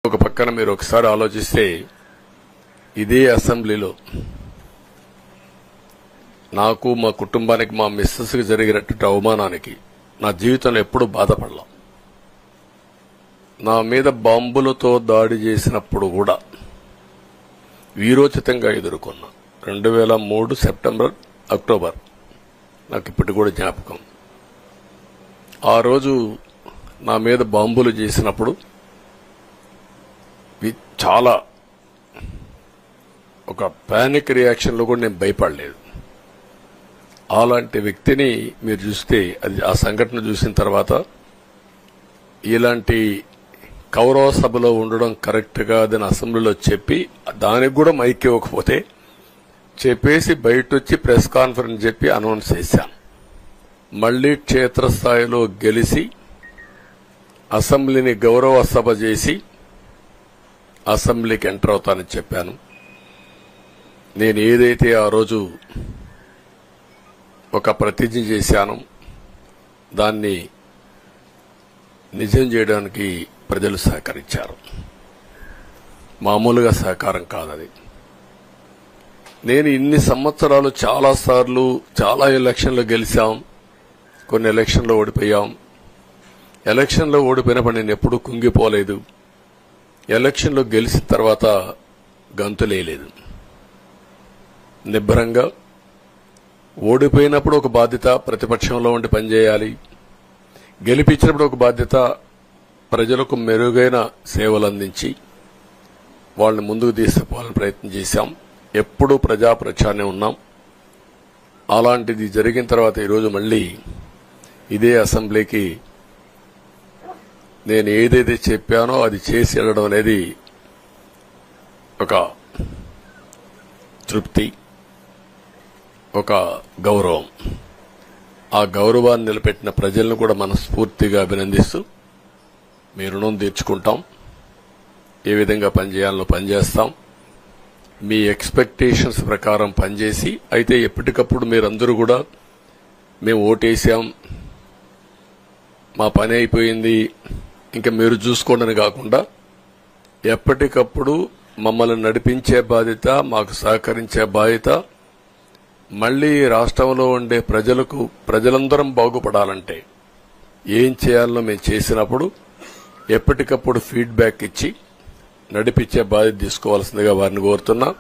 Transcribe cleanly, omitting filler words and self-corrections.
ఒక పక్కన మీరు ఒకసారి ఆలోచిస్తే ఇదే అసెంబ్లీలో నాకు మా కుటుంబానికి మా మిస్సెస్ కి జరిగినటువంటి అవమానానికి నా జీవితంలో ఎప్పుడూ బాధపడలా. నా మీద బాంబులతో దాడి చేసినప్పుడు కూడా వీరోచితంగా ఎదుర్కొన్నా. 2003 సెప్టెంబర్ అక్టోబర్ నాకు ఇప్పటి కూడా జ్ఞాపకం. ఆ రోజు నా మీద బాంబులు చేసినప్పుడు చాలా ఒక పానిక్ రియాక్షన్ లో కూడా నేను భయపడలేదు. అలాంటి వ్యక్తిని మీరు చూస్తే అది ఆ సంఘటన చూసిన తర్వాత ఇలాంటి కౌరవ సభలో ఉండడం కరెక్ట్ కాదని అసెంబ్లీలో చెప్పి దానికి కూడా మైక్ ఇవ్వకపోతే చెప్పేసి బయటొచ్చి ప్రెస్ కాన్ఫరెన్స్ చెప్పి అనౌన్స్ చేశాను. మళ్లీ క్షేత్రస్థాయిలో గెలిచి అసెంబ్లీని గౌరవ సభ చేసి అసెంబ్లీకి ఎంటర్ అవుతానని చెప్పాను. నేను ఏదైతే ఆ రోజు ఒక ప్రతిజ్ఞ చేశానో దాన్ని నిజం చేయడానికి ప్రజలు సహకరించారు. మామూలుగా సహకారం కాదది. నేను ఇన్ని సంవత్సరాలు చాలాసార్లు చాలా ఎలక్షన్లు గెలిచాం, కొన్ని ఎలక్షన్లో ఓడిపోయాం. ఎలక్షన్లో ఓడిపోయినప్పుడు నేను ఎప్పుడూ కుంగిపోలేదు. ఎలక్షన్లో గెలిచిన తర్వాత గంతులేయలేదు. నిబ్బరంగా ఓడిపోయినప్పుడు ఒక బాధ్యత ప్రతిపక్షంలో ఉండి పనిచేయాలి, గెలిపించినప్పుడు ఒక బాధ్యత ప్రజలకు మెరుగైన సేవలు అందించి వాళ్ళని ముందుకు తీసుకుపోవాలని ప్రయత్నం చేశాం. ఎప్పుడూ ప్రజాప్రచారనే ఉన్నాం. అలాంటిది జరిగిన తర్వాత ఈరోజు మళ్లీ ఇదే అసెంబ్లీకి నేను ఏదైతే చెప్పానో అది చేసి వెళ్ళడం అనేది ఒక తృప్తి, ఒక గౌరవం. ఆ గౌరవాన్ని నిలబెట్టిన ప్రజలను కూడా మనస్ఫూర్తిగా అభినందిస్తూ మీ రుణం తీర్చుకుంటాం. ఏ విధంగా పనిచేయాలో పనిచేస్తాం. మీ ఎక్స్పెక్టేషన్స్ ప్రకారం పనిచేసి అయితే ఎప్పటికప్పుడు మీరందరూ కూడా మేము ఓటేశాం, మా పని అయిపోయింది, ఇంకా మీరు చూసుకోండి కాకుండా ఎప్పటికప్పుడు మమ్మల్ని నడిపించే బాధ్యత, మాకు సహకరించే బాధ్యత, మళ్లీ రాష్ట్రంలో ఉండే ప్రజలందరం బాగుపడాలంటే ఏం చేయాలో మేము చేసినప్పుడు ఎప్పటికప్పుడు ఫీడ్బ్యాక్ ఇచ్చి నడిపించే బాధ్యత తీసుకోవాల్సిందిగా వారిని కోరుతున్నా.